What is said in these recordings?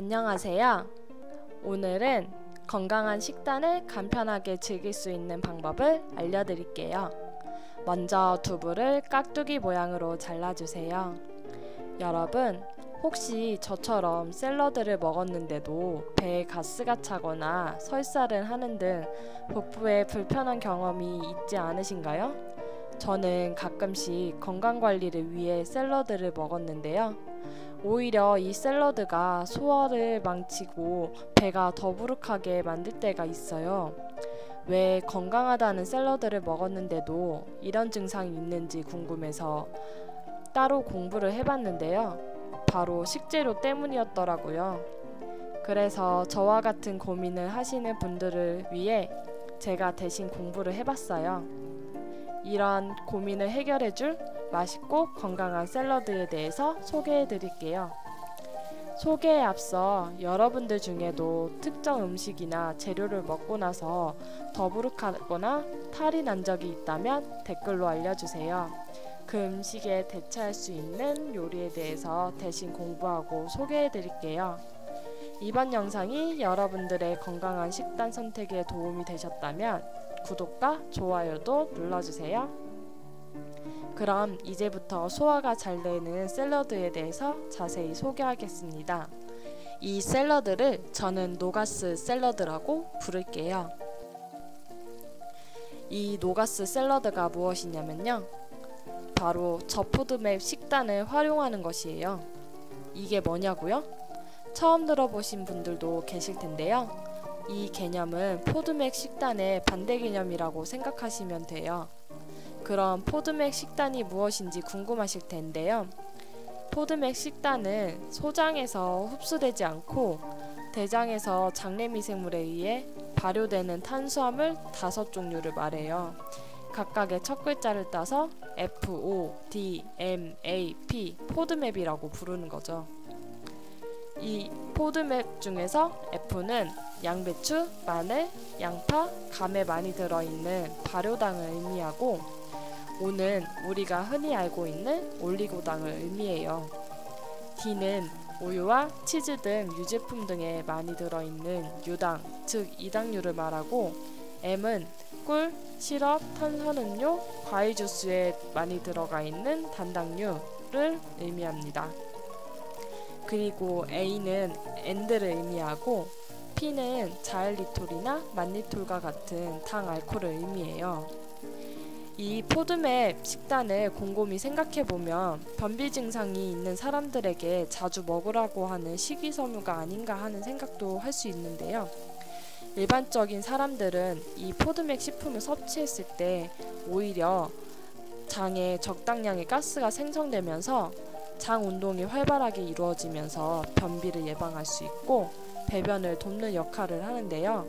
안녕하세요. 오늘은 건강한 식단을 간편하게 즐길 수 있는 방법을 알려드릴게요. 먼저 두부를 깍두기 모양으로 잘라주세요. 여러분, 혹시 저처럼 샐러드를 먹었는데도 배에 가스가 차거나 설사를 하는 등 복부에 불편한 경험이 있지 않으신가요? 저는 가끔씩 건강관리를 위해 샐러드를 먹었는데요. 오히려 이 샐러드가 소화를 망치고 배가 더부룩하게 만들 때가 있어요. 왜 건강하다는 샐러드를 먹었는데도 이런 증상이 있는지 궁금해서 따로 공부를 해봤는데요. 바로 식재료 때문이었더라고요. 그래서 저와 같은 고민을 하시는 분들을 위해 제가 대신 공부를 해봤어요. 이런 고민을 해결해줄 맛있고 건강한 샐러드에 대해서 소개해 드릴게요. 소개에 앞서 여러분들 중에도 특정 음식이나 재료를 먹고 나서 더부룩하거나 탈이 난 적이 있다면 댓글로 알려주세요. 그 음식에 대체할 수 있는 요리에 대해서 대신 공부하고 소개해 드릴게요. 이번 영상이 여러분들의 건강한 식단 선택에 도움이 되셨다면 구독과 좋아요도 눌러주세요. 그럼 이제부터 소화가 잘 되는 샐러드에 대해서 자세히 소개하겠습니다. 이 샐러드를 저는 노가스 샐러드라고 부를게요. 이 노가스 샐러드가 무엇이냐면요. 바로 저푸드맵 식단을 활용하는 것이에요. 이게 뭐냐고요? 처음 들어보신 분들도 계실 텐데요. 이 개념은 포드맥 식단의 반대 개념이라고 생각하시면 돼요. 그럼 포드맥 식단이 무엇인지 궁금하실 텐데요. 포드맥 식단은 소장에서 흡수되지 않고 대장에서 장내미생물에 의해 발효되는 탄수화물 5종류를 말해요. 각각의 첫 글자를 따서 FODMAP, 포드맵이라고 부르는 거죠. 이 포드맵 중에서 F는 양배추, 마늘, 양파, 감에 많이 들어있는 발효당을 의미하고 O는 우리가 흔히 알고 있는 올리고당을 의미해요. D는 우유와 치즈 등 유제품 등에 많이 들어있는 유당, 즉 이당류를 말하고 M은 꿀, 시럽, 탄산음료, 과일 주스에 많이 들어가 있는 단당류를 의미합니다. 그리고 A는 AND를 의미하고 P는 자일리톨이나 만리톨과 같은 당 알코올을 의미해요. 이 포드맵 식단을 곰곰이 생각해보면 변비 증상이 있는 사람들에게 자주 먹으라고 하는 식이섬유가 아닌가 하는 생각도 할 수 있는데요. 일반적인 사람들은 이 포드맥 식품을 섭취했을 때 오히려 장에 적당량의 가스가 생성되면서 장 운동이 활발하게 이루어지면서 변비를 예방할 수 있고 배변을 돕는 역할을 하는데요.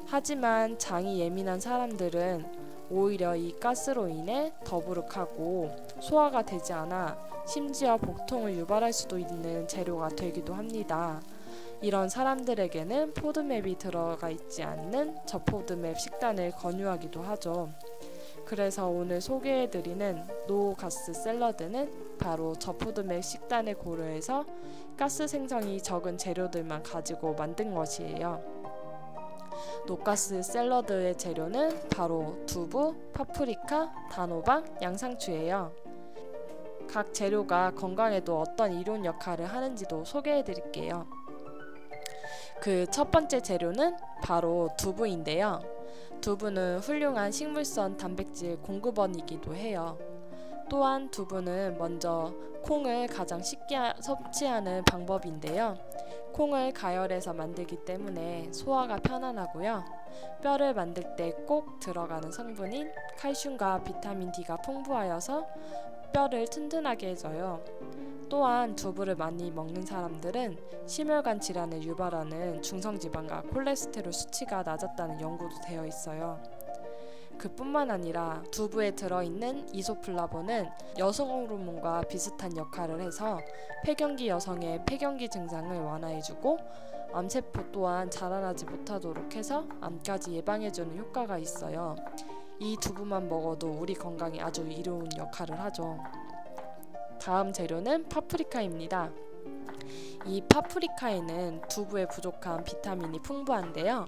하지만 장이 예민한 사람들은 오히려 이 가스로 인해 더부룩하고 소화가 되지 않아 심지어 복통을 유발할 수도 있는 재료가 되기도 합니다. 이런 사람들에게는 포드맵이 들어가 있지 않는 저포드맵 식단을 권유하기도 하죠. 그래서 오늘 소개해드리는 노가스 샐러드는 바로 저포드맵 식단을 고려해서 가스 생성이 적은 재료들만 가지고 만든 것이에요. 노가스 샐러드의 재료는 바로 두부, 파프리카, 단호박, 양상추예요. 각 재료가 건강에도 어떤 이로운 역할을 하는지도 소개해드릴게요. 그 첫 번째 재료는 바로 두부인데요. 두부는 훌륭한 식물성 단백질 공급원이기도 해요. 또한 두부는 먼저 콩을 가장 쉽게 섭취하는 방법인데요. 콩을 가열해서 만들기 때문에 소화가 편안하고요. 뼈를 만들 때 꼭 들어가는 성분인 칼슘과 비타민 D가 풍부하여서 뼈를 튼튼하게 해줘요. 또한 두부를 많이 먹는 사람들은 심혈관 질환을 유발하는 중성지방과 콜레스테롤 수치가 낮았다는 연구도 되어 있어요. 그뿐만 아니라 두부에 들어있는 이소플라본은 여성 호르몬과 비슷한 역할을 해서 폐경기 여성의 폐경기 증상을 완화해주고 암세포 또한 자라나지 못하도록 해서 암까지 예방해주는 효과가 있어요. 이 두부만 먹어도 우리 건강에 아주 이로운 역할을 하죠. 다음 재료는 파프리카입니다. 이 파프리카에는 두부에 부족한 비타민이 풍부한데요.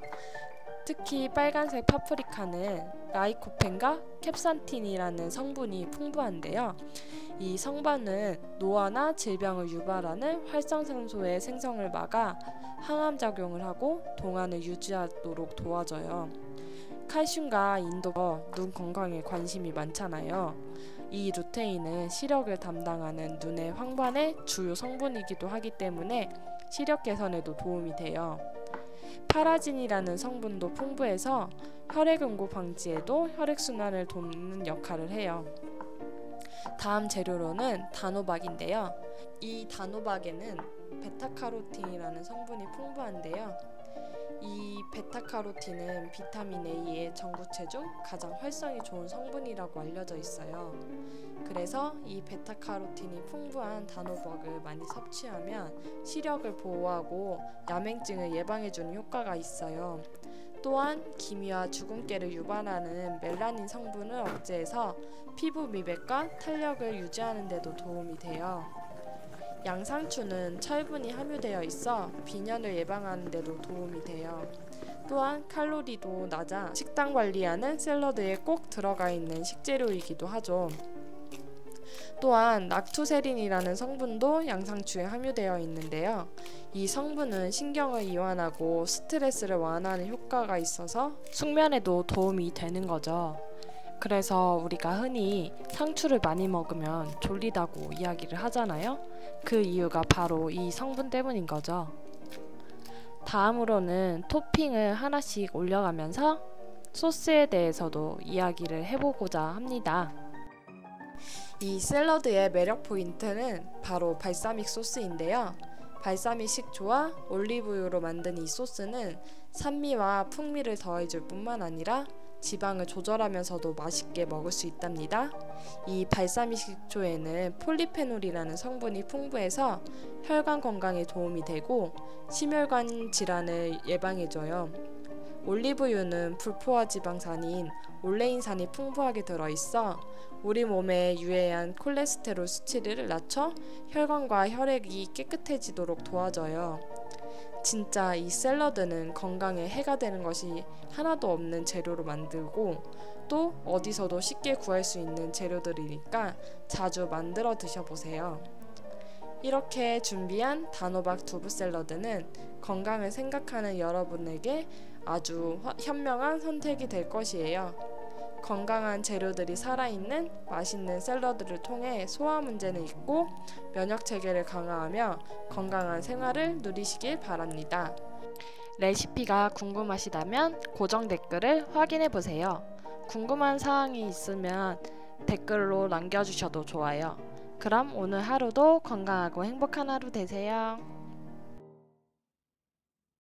특히 빨간색 파프리카는 라이코펜과 캡산틴이라는 성분이 풍부한데요. 이 성분은 노화나 질병을 유발하는 활성산소의 생성을 막아 항암 작용을 하고 동안을 유지하도록 도와줘요. 칼슘과 인도가 눈 건강에 관심이 많잖아요. 이 루테인은 시력을 담당하는 눈의 황반의 주요 성분이기도 하기 때문에 시력 개선에도 도움이 돼요. 파라진이라는 성분도 풍부해서 혈액응고 방지에도 혈액순환을 돕는 역할을 해요. 다음 재료로는 단호박인데요. 이 단호박에는 베타카로틴이라는 성분이 풍부한데요. 이 베타카로틴은 비타민 A의 전구체 중 가장 활성이 좋은 성분이라고 알려져 있어요. 그래서 이 베타카로틴이 풍부한 단호박을 많이 섭취하면 시력을 보호하고 야맹증을 예방해주는 효과가 있어요. 또한 기미와 주근깨를 유발하는 멜라닌 성분을 억제해서 피부 미백과 탄력을 유지하는 데도 도움이 돼요. 양상추는 철분이 함유되어 있어 빈혈을 예방하는 데도 도움이 돼요. 또한 칼로리도 낮아 식단 관리하는 샐러드에 꼭 들어가 있는 식재료이기도 하죠. 또한 락투세린이라는 성분도 양상추에 함유되어 있는데요. 이 성분은 신경을 이완하고 스트레스를 완화하는 효과가 있어서 숙면에도 도움이 되는 거죠. 그래서 우리가 흔히 상추를 많이 먹으면 졸리다고 이야기를 하잖아요. 그 이유가 바로 이 성분 때문인 거죠. 다음으로는 토핑을 하나씩 올려가면서 소스에 대해서도 이야기를 해보고자 합니다. 이 샐러드의 매력 포인트는 바로 발사믹 소스인데요. 발사믹 식초와 올리브유로 만든 이 소스는 산미와 풍미를 더해줄 뿐만 아니라 지방을 조절하면서도 맛있게 먹을 수 있답니다. 이 발사믹 식초에는 폴리페놀이라는 성분이 풍부해서 혈관 건강에 도움이 되고 심혈관 질환을 예방해줘요. 올리브유는 불포화 지방산인 올레인산이 풍부하게 들어있어 우리 몸에 유해한 콜레스테롤 수치를 낮춰 혈관과 혈액이 깨끗해지도록 도와줘요. 진짜 이 샐러드는 건강에 해가 되는 것이 하나도 없는 재료로 만들고 또 어디서도 쉽게 구할 수 있는 재료들이니까 자주 만들어 드셔보세요. 이렇게 준비한 단호박 두부 샐러드는 건강을 생각하는 여러분에게 아주 현명한 선택이 될 것이에요. 건강한 재료들이 살아있는 맛있는 샐러드를 통해 소화 문제는 있고 면역 체계를 강화하며 건강한 생활을 누리시길 바랍니다. 레시피가 궁금하시다면 고정 댓글을 확인해 보세요. 궁금한 사항이 있으면 댓글로 남겨주셔도 좋아요. 그럼 오늘 하루도 건강하고 행복한 하루 되세요.